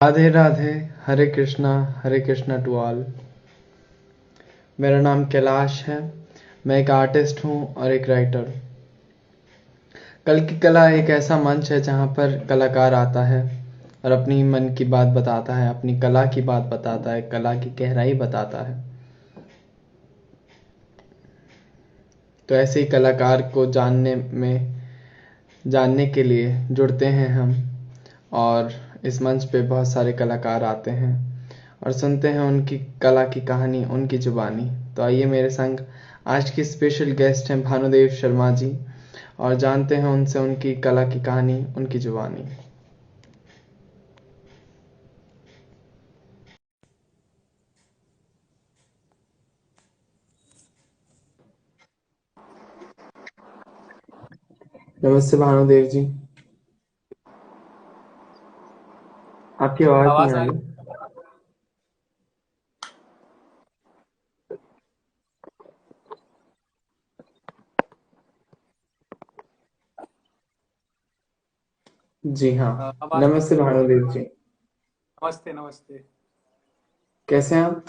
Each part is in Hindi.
राधे राधे। Hare Krishna to all. मेरा नाम कैलाश है। मैं एक आर्टिस्ट हूँ और एक राइटर। कल की कला एक ऐसा मंच है जहाँ पर कलाकार आता है और अपनी मन की बात बताता है, अपनी कला की बात बताता है, कला की गहराई बताता है। तो ऐसे ही कलाकार को जानने के लिए जुड़ते हैं हम, और इस मंच पे बहुत सारे कलाकार आते हैं और सुनते हैं उनकी कला की कहानी, उनकी जुबानी। तो आइए मेरे संग आज की स्पेशल गेस्ट हैं भानुदेव शर्मा जी, और जानते हैं उनसे उनकी कला की कहानी, उनकी जुबानी। नमस्ते भानुदेव जी। आपकी आवाज नहीं आवाज आ आ रही। रही। जी हाँ। आवाज। नमस्ते भानुदेव जी। नमस्ते नमस्ते। कैसे हैं आप?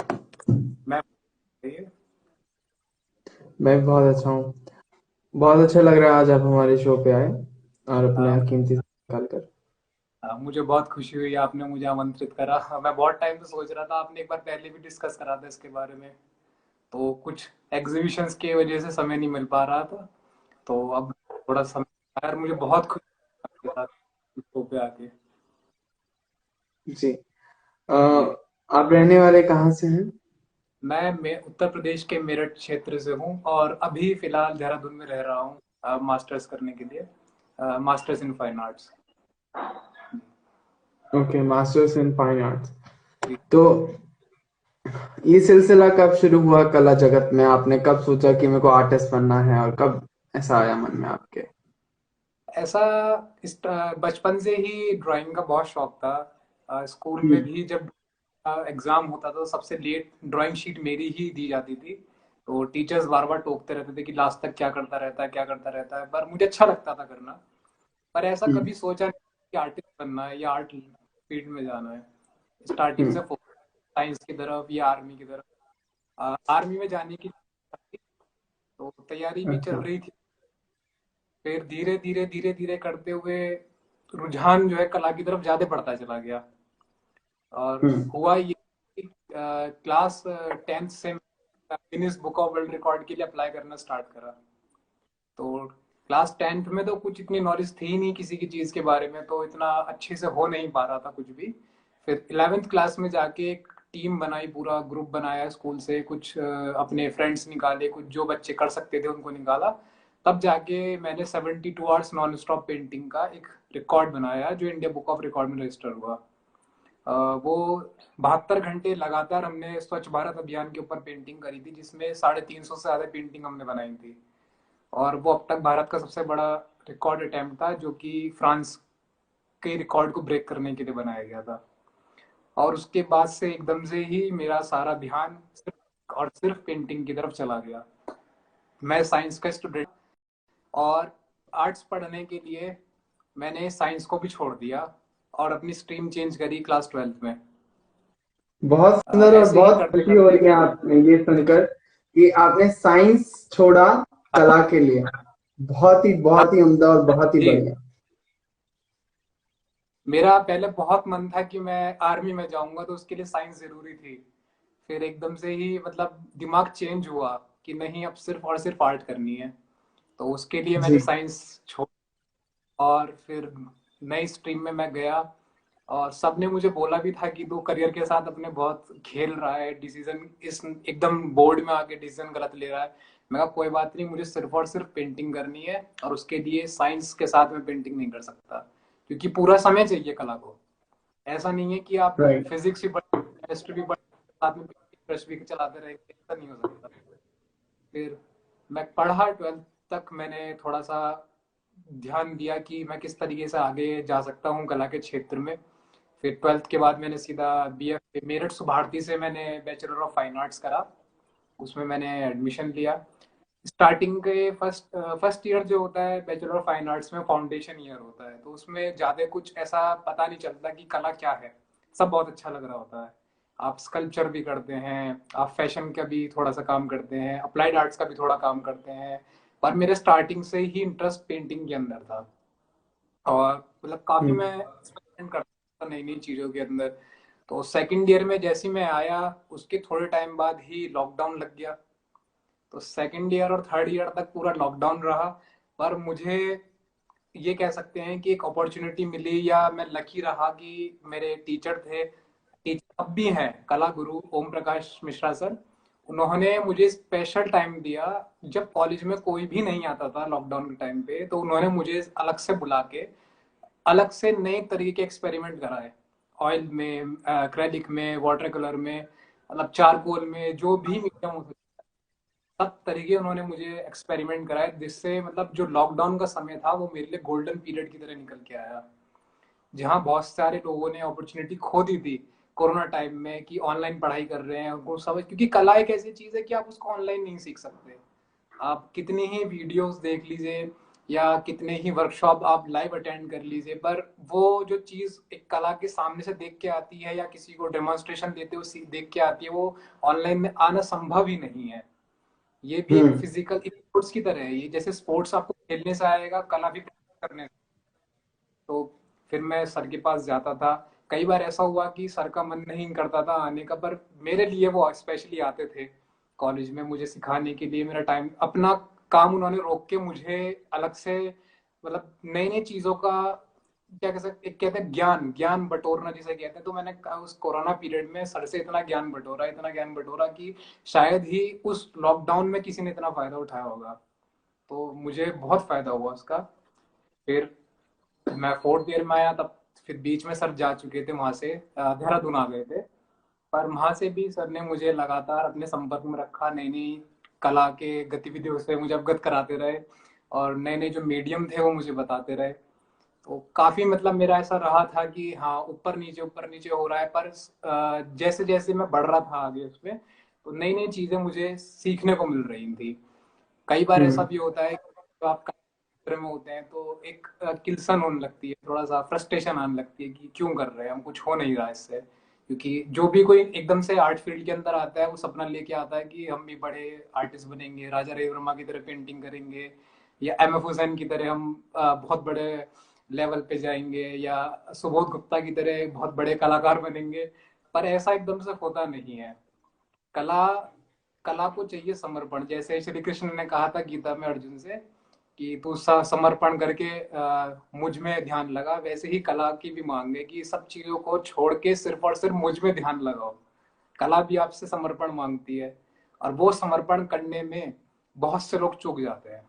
मैं बताइए। मैं भी बहुत अच्छा हूँ। बहुत अच्छा लग रहा है आज आप हमारे शो पे आए और अपने अ, कीमती समय निकाल कर। मुझे बहुत खुशी हुई आपने मुझे आमंत्रित करा। मैं बहुत टाइम से सोच रहा था, आपने एक बार पहले भी डिस्कस करा था इसके बारे में। तो कुछ एग्जीबिशंस की वजह से समय नहीं मिल पा रहा था। तो अब थोड़ा समय आया और मुझे बहुत खुशी हुई आपके साथ इस शो पे आके। जी। आप रहने वाले कहाँ से हैं? मैं उत्तर प्रदेश के मेरठ क्षेत्र से हूँ और अभी फिलहाल देहरादून में रह रहा हूँ मास्टर्स करने के लिए। Masters in fine arts. Okay, masters in fine arts. तो ये सिलसिला कब शुरू हुआ कला जगत में? आपने कब सोचा कि मेरे को आर्टिस्ट बनना है, और कब ऐसा आया मन में आपके? ऐसा बचपन से ही ड्राइंग का बहुत शौक था। स्कूल में हम्म। भी जब एग्जाम होता था तो सबसे लेट ड्राइंग शीट मेरी ही दी जाती थी। तो टीचर्स बार बार टोकते रहते थे कि लास्ट तक क्या करता रहता है, क्या करता रहता है, पर मुझे अच्छा लगता था करना। पर ऐसा हम्म। कभी सोचा नहीं कि आर्टिस्ट बनना है या आर्ट फील्ड में जाना है। स्टार्टिंग हम्म। से साइंस की तरफ या आर्मी की तरफ। आर्मी में जाने की तो तैयारी भी चल अच्छा। रही थी। फिर धीरे धीरे धीरे धीरे करते हुए रुझान जो है कला की तरफ ज्यादा बढ़ता चला गया। और हम्म। हुआ ये कि क्लास 10th से Guinness book of world record के लिए अप्लाई करना स्टार्ट करा। तो क्लास 10th में तो कुछ इतनी नॉलेज थी नहीं किसी की चीज के बारे में, तो इतना अच्छे से हो नहीं पा रहा था कुछ भी। फिर 11th क्लास में जाके एक टीम बनाई, पूरा ग्रुप बनाया स्कूल से, कुछ अपने फ्रेंड्स निकाले, कुछ जो बच्चे कर सकते थे उनको निकाला। तब जाके मैंने 72 आवर्स नॉन स्टॉप पेंटिंग का एक रिकॉर्ड बनाया जो इंडिया बुक ऑफ रिकॉर्ड में रजिस्टर हुआ। वो 72 घंटे लगातार हमने स्वच्छ भारत अभियान के ऊपर पेंटिंग करी थी, जिसमें 350 से ज्यादा पेंटिंग हमने बनाई थी। और वो अब तक भारत का सबसे बड़ा रिकॉर्ड अटेम्प्ट था, जो कि फ्रांस के रिकॉर्ड को ब्रेक करने के लिए बनाया गया था। और उसके बाद से एकदम से ही मेरा सारा ध्यान सिर्फ और सिर्फ पेंटिंग की तरफ चला गया। मैं साइंस का स्टूडेंट और आर्ट्स पढ़ने के लिए मैंने साइंस को भी छोड़ दिया और अपनी स्ट्रीम चेंज करी क्लास 12th में। बहुत सुंदर, और ऐसे ही बहुत करते खुशी हो करते रही है आप ये सुनकर कि आपने साइंस छोड़ा कला के लिए। बहुत ही उम्दा और बहुत ही जी, बढ़िया। मेरा पहले बहुत मन था कि मैं आर्मी में जाऊंगा तो उसके लिए साइंस जरूरी थी। फिर एकदम से ही मतलब दिमाग चेंज हुआ कि नहीं, अब सिर्फ और सिर्फ आर्ट करनी है। तो उसके लिए मैंने जी। साइंस छोड़ और फिर नई स्ट्रीम में मैं गया। और सबने मुझे बोला भी था कि तू करियर के साथ अपने बहुत खेल रहा है, डिसीजन इस एकदम बोर्ड में आके डिसीजन गलत ले रहा है। मैं कहा कोई बात नहीं, मुझे सिर्फ और सिर्फ पेंटिंग करनी है और उसके लिए साइंस के साथ मैं पेंटिंग नहीं कर सकता, क्योंकि पूरा समय चाहिए कला को। ऐसा नहीं है कि आप राइट। फिजिक्स भी पढ़, केमिस्ट्री भी पढ़, साथ में ब्रश भी चलाते रहेंगे, ऐसा नहीं हो सकता। फिर मैं पढ़ा 12th तक, मैंने थोड़ा सा ध्यान दिया कि मैं किस तरीके से आगे जा सकता हूँ कला के क्षेत्र में। फिर 12th के बाद मैंने सीधा बीएफ मेरठ सुभारती से मैंने बैचलर ऑफ फाइन आर्ट्स करा। उसमें मैंने एडमिशन लिया। स्टार्टिंग के फर्स्ट ईयर जो होता है बैचलर ऑफ फाइन आर्ट्स में, फाउंडेशन ईयर होता है, तो उसमें ज़्यादा कुछ ऐसा पता नहीं चलता कि कला क्या है। सब बहुत अच्छा लग रहा होता है। आप स्कल्पचर भी करते हैं, आप फैशन का भी थोड़ा सा काम करते हैं, अप्लाइड आर्ट्स का भी थोड़ा काम करते हैं। पर मेरे स्टार्टिंग से ही इंटरेस्ट पेंटिंग के अंदर था, और मतलब काफी हम्म। मैं एक्सपेरिमेंट करता था नई नई चीजों के अंदर। तो सेकंड ईयर में जैसे ही मैं आया, उसके थोड़े टाइम बाद ही लॉकडाउन लग गया। तो सेकंड ईयर और थर्ड ईयर तक पूरा लॉकडाउन रहा। पर मुझे ये कह सकते हैं कि एक अपॉर्चुनिटी मिली, या मैं लकी रहा कि मेरे टीचर थे, टीचर अब भी हैं, कला गुरु ओम प्रकाश मिश्रा सर। उन्होंने मुझे स्पेशल टाइम दिया। जब कॉलेज में कोई भी नहीं आता था लॉकडाउन के टाइम पे, तो उन्होंने मुझे अलग से बुला के अलग से नए तरीके के एक्सपेरिमेंट कराए। ऑयल में, एक्रेलिक में, वाटर कलर में, मतलब चारकोल में, जो भी मीडियम हो सकता है, सब तरीके उन्होंने मुझे एक्सपेरिमेंट कराए, जिससे मतलब जो लॉकडाउन का समय था वो मेरे लिए गोल्डन पीरियड की तरह निकल के आया। जहाँ बहुत सारे लोगों ने अपॉर्चुनिटी खो दी थी कोरोना टाइम में, कि ऑनलाइन पढ़ाई कर रहे हैं, उनको समझ, क्योंकि कला एक ऐसी चीज है कि आप उसको ऑनलाइन नहीं सीख सकते। आप कितनी ही वीडियोस देख लीजिए, या कितने ही वर्कशॉप आप लाइव अटेंड कर लीजिए, पर वो जो चीज एक कला के सामने से देख के आती है, या किसी को डेमोन्स्ट्रेशन देते हुए देख के आती है, वो ऑनलाइन में आना संभव ही नहीं है। ये भी एक हम्म। फिजिकल स्पोर्ट्स की तरह है। ये जैसे स्पोर्ट्स आपको खेलने से आएगा, कला भी प्रैक्टिस करने से। तो फिर मैं सर के पास जाता था। कई बार ऐसा हुआ कि सर का मन नहीं करता था आने का, पर मेरे लिए वो स्पेशली आते थे कॉलेज में मुझे सिखाने के लिए। मेरा टाइम, अपना काम उन्होंने रोक के मुझे अलग से, मतलब नई नई चीजों का, क्या कह सकते, एक कहते हैं ज्ञान, ज्ञान बटोरना जिसे कहते हैं। तो मैंने उस कोरोना पीरियड में सर से इतना ज्ञान बटोरा, इतना ज्ञान बटोरा, कि शायद ही उस लॉकडाउन में किसी ने इतना फायदा उठाया होगा। तो मुझे बहुत फायदा हुआ उसका। फिर मैं फोर्थ ईयर में आया, तब फिर बीच में सर जा चुके थे वहां से, देहरादून आ गए थे। पर वहां से भी सर ने मुझे लगातार अपने संपर्क में रखा, नई नई कला के गतिविधियों से मुझे अवगत कराते रहे, और नए नए जो मीडियम थे वो मुझे बताते रहे। तो काफी मतलब मेरा ऐसा रहा था कि हाँ, ऊपर नीचे हो रहा है, पर जैसे जैसे मैं बढ़ रहा था आगे उसमें, तो नई नई चीजें मुझे सीखने को मिल रही थी। कई बार ऐसा हम्म। भी होता है कि तो आप क्षेत्र में होते हैं, तो एक किल्सन होने लगती है, थोड़ा सा फ्रस्ट्रेशन आने लगती है कि क्यों कर रहे हैं हम, कुछ हो नहीं रहा इससे। क्योंकि जो भी कोई एकदम से आर्ट फील्ड के अंदर आता है, वो सपना लेके आता है कि हम भी बड़े आर्टिस्ट बनेंगे, राजा रवि वर्मा की तरह पेंटिंग करेंगे, या एम एफ हुसैन की तरह हम बहुत बड़े लेवल पे जाएंगे, या सुबोध गुप्ता की तरह बहुत बड़े कलाकार बनेंगे। पर ऐसा एकदम से होता नहीं है। कला कला को चाहिए समर्पण। जैसे श्री कृष्ण ने कहा था गीता में अर्जुन से कि तू समर्पण करके मुझ में ध्यान लगा, वैसे ही कला की भी मांग है कि सब चीजों को छोड़ के सिर्फ और सिर्फ मुझ में ध्यान लगाओ। कला भी आपसे समर्पण मांगती है, और वो समर्पण करने में बहुत से लोग चूक जाते हैं।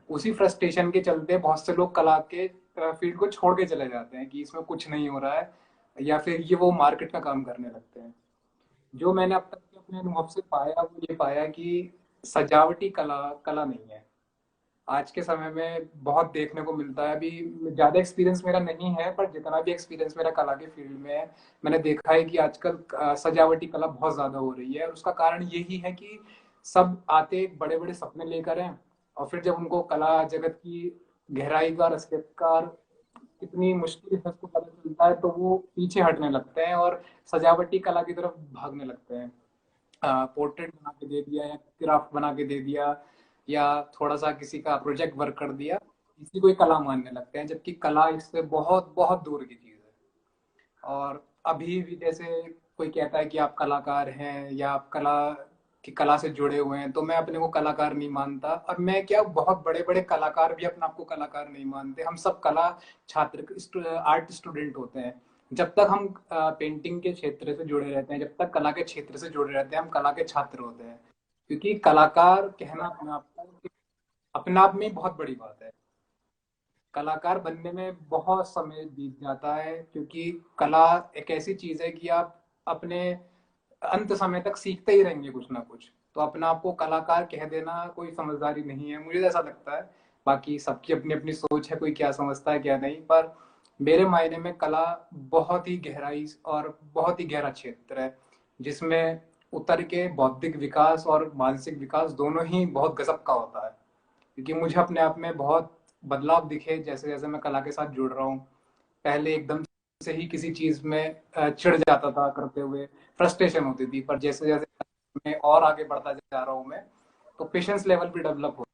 उसी फ्रस्ट्रेशन के चलते बहुत से लोग कला के फील्ड को छोड़ के चले जाते हैं कि इसमें कुछ नहीं हो रहा है, या फिर ये वो मार्केट का काम करने लगते हैं। जो मैंने अब तक के अपने अनुभव से पाया, वो ये पाया कि सजावटी कला कला नहीं है। आज के समय में बहुत देखने को मिलता है। अभी ज्यादा एक्सपीरियंस मेरा नहीं है, पर जितना भी एक्सपीरियंस मेरा कला के फील्ड में है, मैंने देखा है कि आजकल सजावटी कला बहुत ज्यादा हो रही है। और उसका कारण यही है कि सब आते बड़े बड़े सपने लेकर हैं, और फिर जब उनको कला जगत की गहराई का, रसगत का कितनी मुश्किल है उसको पता चलता है, तो वो पीछे हटने लगते हैं और सजावटी कला की तरफ भागने लगते हैं। पोर्ट्रेट बना के दे दिया, या क्राफ्ट बना के दे दिया, या थोड़ा सा किसी का प्रोजेक्ट वर्क कर दिया, इसी को ही कला मानने लगते हैं, जबकि कला इससे बहुत बहुत दूर की चीज है। और अभी भी जैसे कोई कहता है कि आप कलाकार हैं, या आप कला की कला से जुड़े हुए हैं, तो मैं अपने को कलाकार नहीं मानता। और मैं क्या, बहुत बड़े बड़े कलाकार भी अपने आप को कलाकार नहीं मानते। हम सब कला छात्र, आर्ट स्टूडेंट होते हैं। जब तक हम पेंटिंग के क्षेत्र से जुड़े रहते हैं, जब तक कला के क्षेत्र से जुड़े रहते हैं, हम कला के छात्र होते हैं। क्योंकि कलाकार कहना अपने आप में ही बहुत बड़ी बात है। कलाकार बनने में बहुत समय बीत जाता है, क्योंकि कला एक ऐसी चीज है कि आप अपने अंत समय तक सीखते ही रहेंगे कुछ ना कुछ। तो अपने आप को कलाकार कह देना कोई समझदारी नहीं है, मुझे ऐसा लगता है। बाकी सबकी अपनी अपनी सोच है, कोई क्या समझता है क्या नहीं। पर मेरे मायने में कला बहुत ही गहराई और बहुत ही गहरा क्षेत्र है, जिसमें उतर के बौद्धिक विकास और मानसिक विकास दोनों ही बहुत गजब का होता है। क्योंकि मुझे अपने आप में बहुत बदलाव दिखे जैसे जैसे मैं कला के साथ जुड़ रहा हूँ। पहले एकदम से ही किसी चीज में चिढ़ जाता था करते हुए, फ्रस्ट्रेशन होती थी। पर जैसे जैसे मैं और आगे बढ़ता जा रहा हूँ मैं, तो पेशेंस लेवल भी डेवलप हो,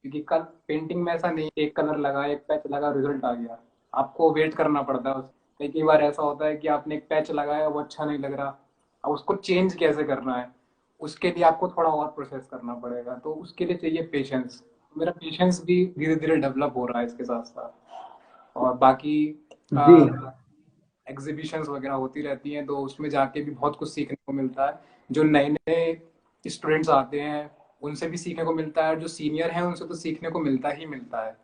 क्योंकि कल पेंटिंग में ऐसा नहीं एक कलर लगा, एक पैच लगा, रिजल्ट आ गया। आपको वेट करना पड़ता है। कई बार ऐसा होता है कि आपने एक पैच लगाया, वो अच्छा नहीं लग रहा, अब उसको चेंज कैसे करना है, उसके लिए आपको थोड़ा और प्रोसेस करना पड़ेगा। तो उसके लिए चाहिए पेशेंस। मेरा पेशेंस भी धीरे धीरे डेवलप हो रहा है इसके साथ साथ। और बाकी जी। एग्जीबिशंस वगैरह होती रहती हैं, तो उसमें जाके भी बहुत कुछ सीखने को मिलता है। जो नए नए स्टूडेंट्स आते हैं उनसे भी सीखने को मिलता है, जो सीनियर हैं उनसे तो सीखने को मिलता ही मिलता है।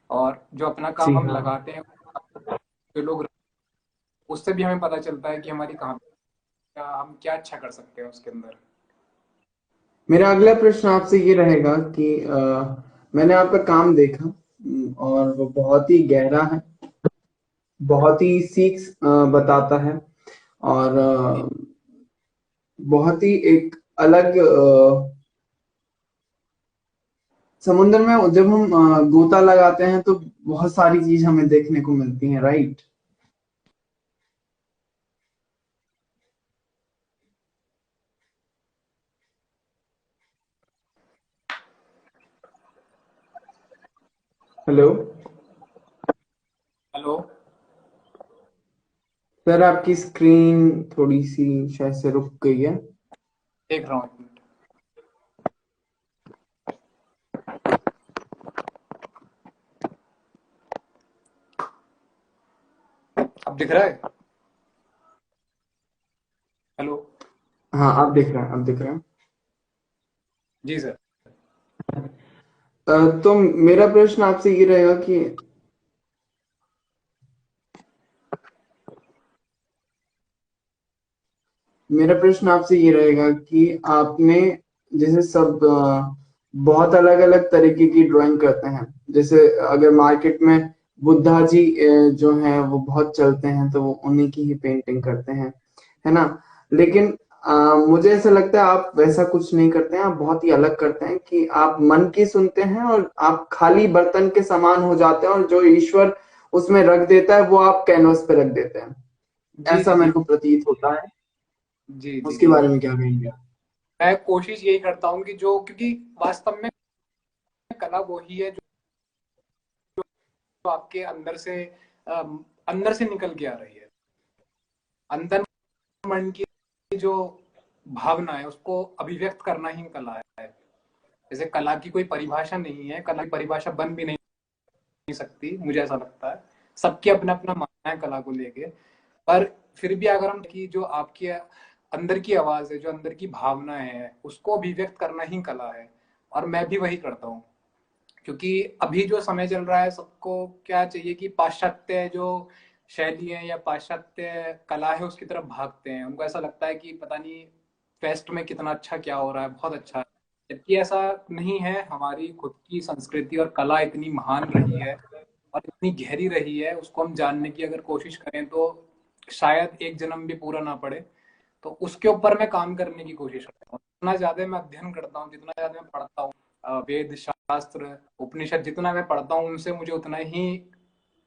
और जो अपना काम जी हम हाँ। लगाते हैं, जो लोग, उससे भी हमें पता चलता है कि हमारी कहाँ, हम क्या अच्छा कर सकते हैं उसके अंदर। मेरा अगला प्रश्न आपसे ये रहेगा कि मैंने आपका काम देखा, और वो बहुत ही गहरा है, बहुत ही सीख बताता है, और बहुत ही एक अलग समुद्र में जब हम गोता लगाते हैं तो बहुत सारी चीज हमें देखने को मिलती हैं, राइट? Hello hello. सर, आपकी स्क्रीन थोड़ी सी शायद से रुक गई है। देख रहा हूँ, एक मिनट। अब दिख रहा है? हेलो। हाँ, अब दिख रहा है, अब दिख रहा है। जी सर। तो मेरा प्रश्न आपसे ये रहेगा कि मेरा प्रश्न आपसे ये रहेगा कि आपने जैसे सब बहुत अलग अलग तरीके की ड्राइंग करते हैं। जैसे अगर मार्केट में बुद्धा जी जो हैं वो बहुत चलते हैं, तो वो उन्हीं की ही पेंटिंग करते हैं, है ना? लेकिन मुझे ऐसा लगता है आप वैसा कुछ नहीं करते हैं। आप बहुत ही अलग करते हैं कि आप मन की सुनते हैं और आप खाली बर्तन के समान हो जाते हैं, और जो ईश्वर उसमें रख देता है वो आप कैनवस पे रख देते हैं। जी ऐसा जी जी। मेरे को प्रतीत होता है। जी जी उसके जी। बारे में क्या कहेंगे आप? मैं कोशिश यही करता हूँ कि जो, क्योंकि वास्तव में कला वो ही है जो आपके अंदर से, अंदर से निकल के आ रही है। अंदर मन की जो भावना है उसको अभिव्यक्त करना ही कला है। जैसे कला की कोई परिभाषा नहीं है, कला की परिभाषा बन भी नहीं सकती, मुझे ऐसा लगता है। सबके अपना अपना मानना है कला को लेके। पर फिर भी अगर हम की जो आपकी अंदर की आवाज है, जो अंदर की भावना है, उसको अभिव्यक्त करना ही कला है। और मैं भी वही करता हूँ। क्योंकि अभी जो समय चल रहा है, सबको क्या चाहिए कि पाश्चात्य जो शैली है या पाश्चात्य कला है उसकी तरफ भागते हैं। उनको ऐसा लगता है कि पता नहीं वेस्ट में कितना अच्छा क्या हो रहा है, बहुत अच्छा है। जबकि ऐसा नहीं है। हमारी खुद की संस्कृति और कला इतनी महान रही है और इतनी गहरी रही है, उसको हम जानने की अगर कोशिश करें तो शायद एक जन्म भी पूरा ना पड़े। तो उसके ऊपर मैं काम करने की कोशिश करता हूँ। जितना ज्यादा मैं अध्ययन करता हूँ, जितना ज्यादा मैं पढ़ता हूँ, वेद शास्त्र उपनिषद जितना मैं पढ़ता हूँ, उनसे मुझे उतना ही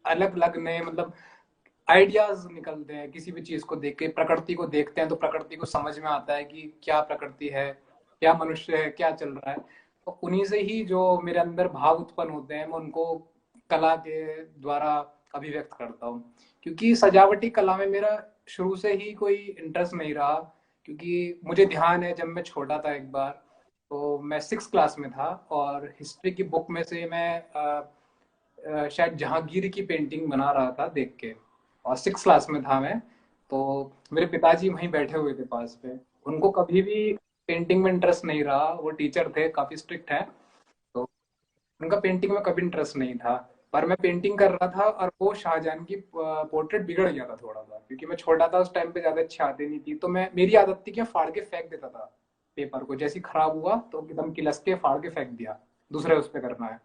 अलग अलग नए, मतलब आइडियाज निकलते हैं। किसी भी चीज को देख के, प्रकृति को देखते हैं तो प्रकृति को समझ में आता है कि क्या प्रकृति है, क्या मनुष्य है, क्या चल रहा है। तो उन्हीं से ही जो मेरे अंदर भाव उत्पन्न होते हैं, मैं उनको कला के द्वारा अभिव्यक्त करता हूँ। क्योंकि सजावटी कला में मेरा शुरू से ही कोई इंटरेस्ट नहीं रहा। क्योंकि मुझे ध्यान है, जब मैं छोटा था एक बार, तो मैं 6 क्लास में था और हिस्ट्री की बुक में से मैं शायद जहांगीर की पेंटिंग बना रहा था देख के। और 6 क्लास में था मैं। तो मेरे पिताजी वहीं बैठे हुए थे पास पे। उनको कभी भी पेंटिंग में इंटरेस्ट नहीं रहा। वो टीचर थे, काफी स्ट्रिक्ट हैं। तो उनका पेंटिंग में कभी इंटरेस्ट नहीं था। पर मैं पेंटिंग कर रहा था और वो शाहजहां की पोर्ट्रेट बिगड़ गया था थोड़ा सा, क्योंकि मैं छोटा था उस टाइम पे, ज्यादा अच्छी आती नहीं थी। तो मैं, मेरी आदत थी कि मैं फाड़ के फेंक देता था पेपर को। जैसे ही खराब हुआ तो एकदम किलस के फाड़ के फेंक दिया, दूसरे उस पर करना है।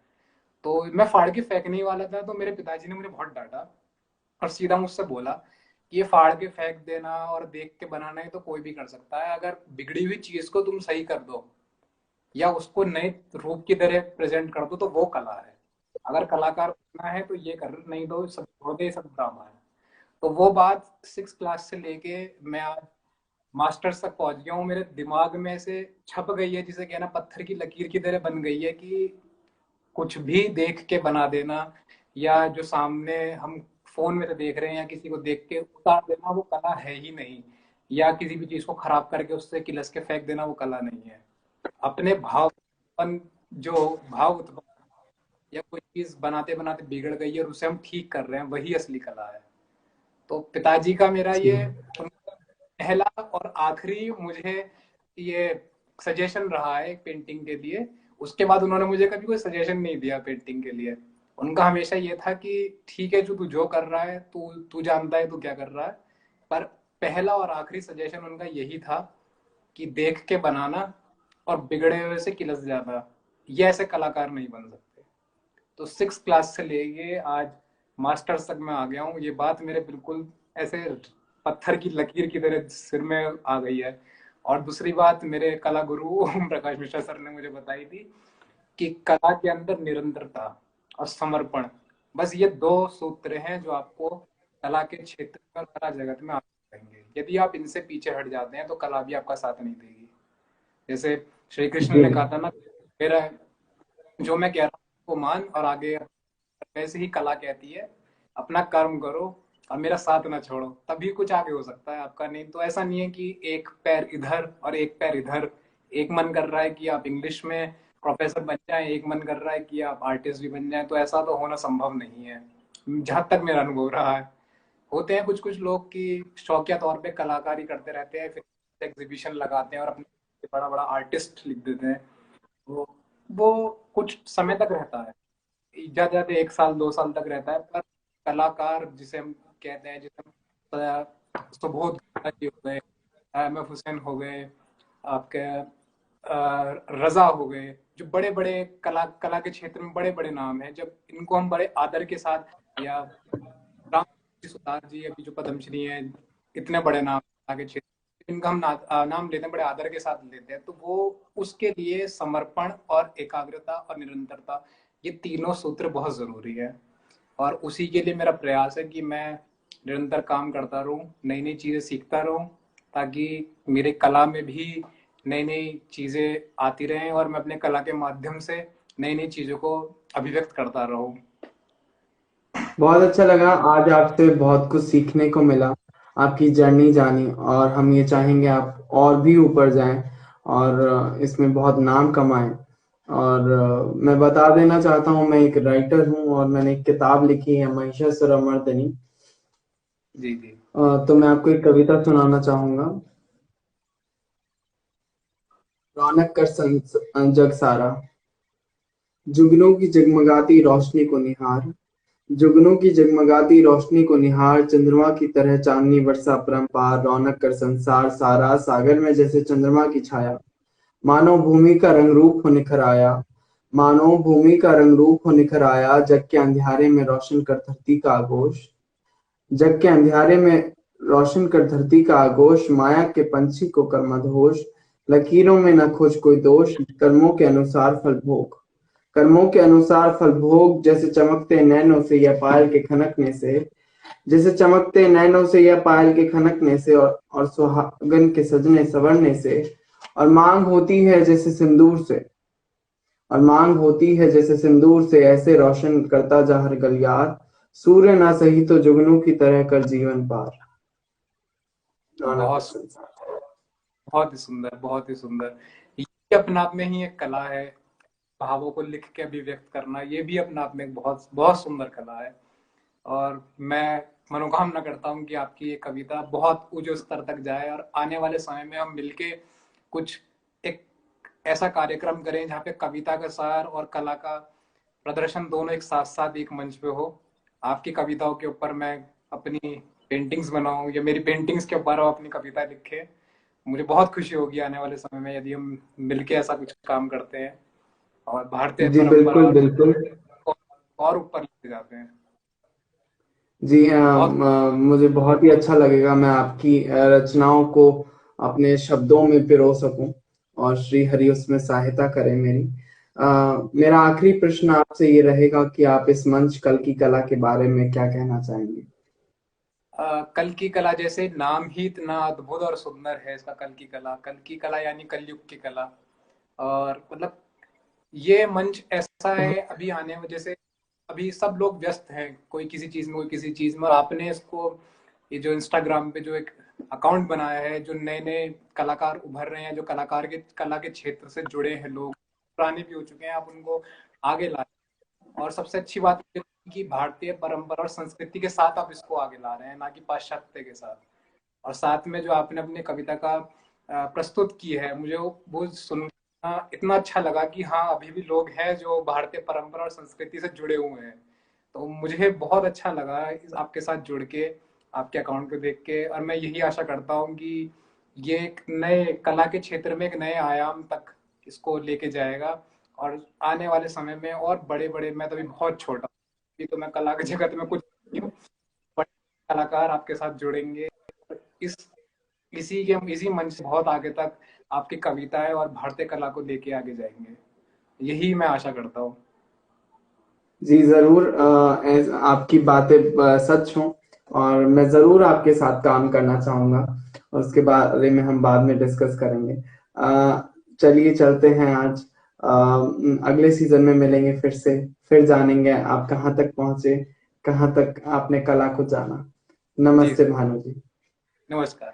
तो मैं फाड़ के फेंकने ही वाला था, तो मेरे पिताजी ने मुझे बहुत डांटा और सीधा मुझसे बोला कि ये फाड़ के फेंक देना और देख के बनाना है तो कोई भी कर सकता है, अगर बिगड़ी हुई चीज को तुम सही कर दो या उसको नए रूप की तरह प्रेजेंट कर दो तो वो कला है। अगर कलाकार बनना है तो ये कर, नहीं तो सब छोड़ दे, सब ड्रामा है। तो वो बात 6 क्लास से लेके मैं आज मास्टर्स तक पहुंच गया हूँ, मेरे दिमाग में से छप गई है, जिसे कहना पत्थर की लकीर की तरह बन गई है कि कुछ भी देख के बना देना, या जो सामने हम फोन में तो देख रहे हैं या किसी को देख के उतार देना, वो कला है ही नहीं। या किसी भी चीज को खराब करके उससे किलस के फेंक देना, वो कला नहीं है। अपने जो भाव उत्पन्न या कोई चीज बनाते बनाते बिगड़ गई है और उसे हम ठीक कर रहे हैं, वही असली कला है। तो पिताजी का मेरा जी ये पहला और आखिरी मुझे ये सजेशन रहा है पेंटिंग के लिए। उसके बाद उन्होंने मुझे कभी कोई सजेशन नहीं दिया पेंटिंग के लिए। उनका हमेशा ये था कि ठीक है, जो तू जो कर रहा है, तू तू जानता है तू क्या कर रहा है। पर पहला और आखिरी सजेशन उनका यही था कि देख के बनाना और बिगड़े हुए से किलस जाना, ये ऐसे कलाकार नहीं बन सकते। तो 6 क्लास से लेके आज मास्टर्स तक मैं आ गया हूँ, ये बात मेरे बिल्कुल ऐसे पत्थर की लकीर की तरह सिर में आ गई है। और दूसरी बात मेरे कला गुरु ओम प्रकाश मिश्रा सर ने मुझे बताई थी कि कला के अंदर निरंतरता और समर्पण, बस ये 2 सूत्र हैं जो आपको कला के क्षेत्र में और कला जगत में आगे बढ़ेंगे। यदि आप इनसे पीछे हट जाते हैं तो कला भी आपका साथ नहीं देगी। जैसे श्री कृष्ण जी ने कहा था ना, मेरा जो मैं कह रहा हूँ वो मान और आगे। वैसे ही कला कहती है, अपना कर्म करो और मेरा साथ ना छोड़ो, तभी कुछ आगे हो सकता है आपका। नहीं तो ऐसा नहीं है कि एक पैर इधर और एक पैर इधर, एक मन कर रहा है कि आप इंग्लिश में प्रोफेसर बन जाएं, एक मन कर रहा है कि आप आर्टिस्ट भी बन जाएं, तो ऐसा तो होना संभव नहीं है, जहां तक मेरा अनुभव रहा है। होते हैं कुछ कुछ लोग कि शौकिया तौर पे कलाकारी करते रहते हैं, फिर एग्जीबिशन लगाते हैं और अपने बड़ा बड़ा आर्टिस्ट लिख देते हैं। वो वो कुछ समय तक रहता है, ज्यादा ज्यादा 1 साल 2 साल तक रहता है। पर कलाकार जिसे हम कहते हैं, जिसे हम सुबोध जी हो गए, एम एफ हुसैन हो गए, आपके रजा हो गए, जो बड़े बड़े कला कला के क्षेत्र में बड़े बड़े नाम हैं, जब इनको हम बड़े आदर के साथ, या राम सुतार जी अभी जो पद्मश्री हैं, इतने बड़े नाम कला के क्षेत्र, इनका हम नाम लेते हैं, बड़े आदर के साथ लेते हैं, तो वो उसके लिए समर्पण और एकाग्रता और निरंतरता, ये तीनों सूत्र बहुत जरूरी है। और उसी के लिए मेरा प्रयास है कि मैं निरंतर काम करता रहूं, नई नई चीजें सीखता रहूं, ताकि मेरे कला में भी नई नई चीजें आती रहें और मैं अपने कला के माध्यम से नई नई चीजों को अभिव्यक्त करता रहूं। बहुत अच्छा लगा, आज आपसे बहुत कुछ सीखने को मिला, आपकी जर्नी जानी, और हम ये चाहेंगे आप और भी ऊपर जाएं और इसमें बहुत नाम कमाएं। और मैं बता देना चाहता हूँ, मैं एक राइटर हूँ और मैंने एक किताब लिखी है महिषासुरमर्दिनी। जी जी। तो मैं आपको एक कविता सुनाना चाहूंगा। रौनक कर जग सारा, जुगनों की जगमगाती रोशनी को निहार, जुगनों की जगमगाती रोशनी को निहार, चंद्रमा की तरह चांदनी वर्षा परंपार, रौनक कर संसार सारा, सागर में जैसे चंद्रमा की छाया, मानो भूमि का रंग रूप हो निखर आया, मानो भूमि का रंग रूप हो निखर आया, जग के अंधियारे में रोशन कर धरती का आगोश, जग के अंधियारे में रोशन कर धरती का आगोश, माया के पंछी को कर मदहोश, लकीरों में न खोज कोई दोष, कर्मों के अनुसार फल भोग, कर्मों के अनुसार फल भोग, जैसे चमकते नैनों से या पायल के खनकने से, जैसे चमकते नैनों से या पायल के खनकने से, और सुहागन के सजने संवरने से, और मांग होती है जैसे सिंदूर से, और मांग होती है जैसे सिंदूर से, ऐसे रोशन करता जा हर गलियार, सूर्य ना सही तो जुगनू की तरह कर जीवन पार। रौनक कर बहुत संसार। बहुत ही सुंदर, बहुत ही सुंदर। ये अपने आप में ही एक कला है, भावों को लिख के अभिव्यक्त करना, ये भी अपने आप में एक बहुत बहुत सुंदर कला है। और मैं मनोकामना करता हूँ कि आपकी ये कविता बहुत ऊंचे स्तर तक जाए और आने वाले समय में हम मिलके कुछ एक ऐसा कार्यक्रम करें जहाँ पे कविता का सार और कला का प्रदर्शन दोनों एक साथ साथ एक मंच पे हो। आपकी कविताओं के ऊपर मैं अपनी पेंटिंग्स बनाऊं, या मेरी पेंटिंग्स के ऊपर आप अपनी कविता लिखे। मुझे बहुत खुशी होगी आने वाले समय में यदि हम मिलके ऐसा कुछ काम करते हैं और भारतीय जी परंपरा बिल्कुल बिल्कुल। और ऊपर लेके जाते हैं। जी बहुत मुझे बहुत ही अच्छा लगेगा, मैं आपकी रचनाओं को अपने शब्दों में पिरो सकूं और श्री हरि उसमें सहायता करें मेरी। मेरा आखिरी प्रश्न आपसे ये रहेगा कि आप इस मंच कल की कला के बारे में क्या कहना चाहेंगे? कल की कला, जैसे नाम ही इतना अद्भुत और सुंदर है इसका, कल की कला यानी कलयुग की कला। और मतलब ये मंच ऐसा है अभी आने में, जैसे अभी सब लोग व्यस्त हैं, कोई किसी चीज में कोई किसी चीज में, और आपने इसको, ये जो इंस्टाग्राम पे जो एक अकाउंट बनाया है, जो नए नए कलाकार उभर रहे हैं, जो कलाकार के कला के क्षेत्र से जुड़े हैं लोग, पुराने भी हो चुके हैं, आप उनको आगे ला। और सबसे अच्छी बात ये है कि भारतीय परंपरा और संस्कृति के साथ आप इसको आगे ला रहे हैं, ना कि पाश्चात्य के साथ। और साथ में जो आपने अपनी कविता का प्रस्तुत की है, मुझे वो सुनना इतना अच्छा लगा कि हाँ, अभी भी लोग हैं जो भारतीय परंपरा और संस्कृति से जुड़े हुए हैं। तो मुझे बहुत अच्छा लगा आपके साथ जुड़ के, आपके अकाउंट को देख के। और मैं यही आशा करता हूँ कि ये एक नए कला के क्षेत्र में एक नए आयाम तक इसको लेके जाएगा। और आने वाले समय में और बड़े बड़े, मैं तो अभी बहुत छोटा हूँ, अभी तो मैं कला के जगत में कुछ नहीं हूँ, बड़े कलाकार आपके साथ जुड़ेंगे। इस इसी मंच से बहुत आगे तक आपकी कविताएं और भारतीय कला को लेके आगे जाएंगे, यही मैं आशा करता हूँ। जी जरूर, आपकी बातें सच हों और मैं जरूर आपके साथ काम करना चाहूंगा, और उसके बारे में हम बाद में डिस्कस करेंगे। चलिए चलते हैं आज। अगले सीजन में मिलेंगे फिर जानेंगे आप कहाँ तक पहुंचे, कहाँ तक आपने कला को जाना। जी नमस्ते सर, भानु जी। नमस्कार।